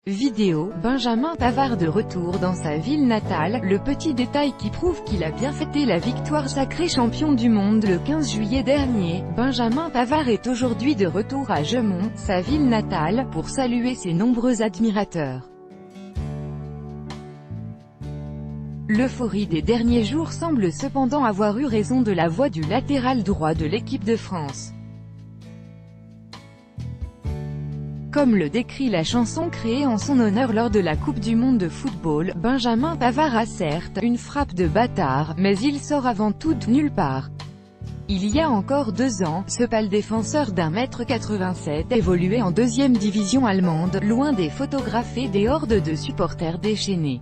Vidéo, Benjamin Pavard de retour dans sa ville natale, le petit détail qui prouve qu'il a bien fêté la victoire sacré champion du monde le 15 juillet dernier. Benjamin Pavard est aujourd'hui de retour à Gemont, sa ville natale, pour saluer ses nombreux admirateurs. L'euphorie des derniers jours semble cependant avoir eu raison de la voix du latéral droit de l'équipe de France. Comme le décrit la chanson créée en son honneur lors de la Coupe du Monde de football, Benjamin Pavard a certes une frappe de bâtard, mais il sort avant tout de nulle part. Il y a encore 2 ans, ce pâle défenseur d'1,87 m évoluait en 2e division allemande, loin des photographes et des hordes de supporters déchaînés.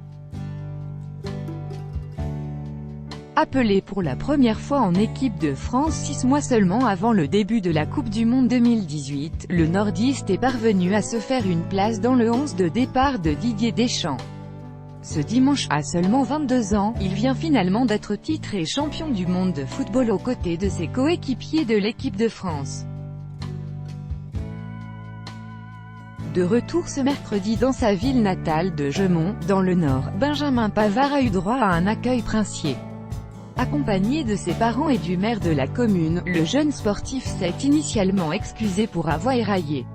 Appelé pour la première fois en équipe de France 6 mois seulement avant le début de la Coupe du Monde 2018, le nordiste est parvenu à se faire une place dans le 11 de départ de Didier Deschamps. Ce dimanche, à seulement 22 ans, il vient finalement d'être titré champion du monde de football aux côtés de ses coéquipiers de l'équipe de France. De retour ce mercredi dans sa ville natale de Gemont, dans le Nord, Benjamin Pavard a eu droit à un accueil princier. Accompagné de ses parents et du maire de la commune, le jeune sportif s'est initialement excusé pour avoir éraillé.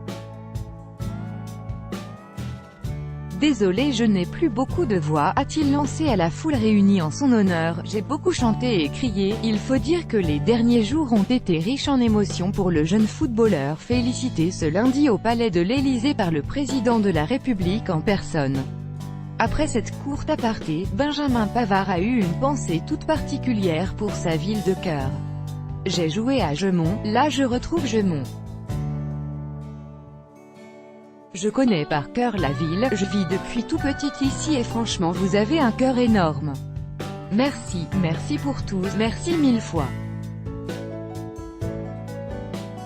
« Désolé, je n'ai plus beaucoup de voix », a-t-il lancé à la foule réunie en son honneur. « J'ai beaucoup chanté et crié. Il faut dire que les derniers jours ont été riches en émotions pour le jeune footballeur félicité ce lundi au palais de l'Élysée par le président de la République en personne. » Après cette courte aparté, Benjamin Pavard a eu une pensée toute particulière pour sa ville de cœur. « J'ai joué à Gemont, là je retrouve Gemont. Je connais par cœur la ville, je vis depuis tout petit ici et franchement vous avez un cœur énorme. Merci, merci pour tout, merci 1000 fois. »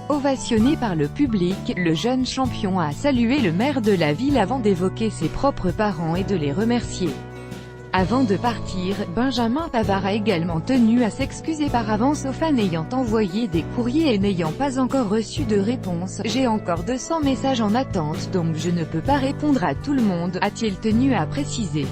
Ovationné par le public, le jeune champion a salué le maire de la ville avant d'évoquer ses propres parents et de les remercier. Avant de partir, Benjamin Pavard a également tenu à s'excuser par avance aux fans ayant envoyé des courriers et n'ayant pas encore reçu de réponse. « J'ai encore 200 messages en attente donc je ne peux pas répondre à tout le monde », a-t-il tenu à préciser.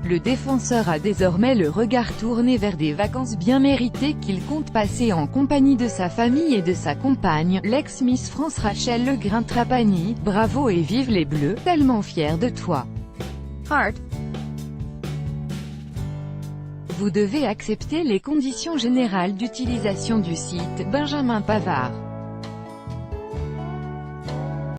Le défenseur a désormais le regard tourné vers des vacances bien méritées qu'il compte passer en compagnie de sa famille et de sa compagne, l'ex-Miss France Rachel Legrin-Trapani. « Bravo et vive les Bleus, tellement fier de toi. Heart. Vous devez accepter les conditions générales d'utilisation du site. Benjamin Pavard.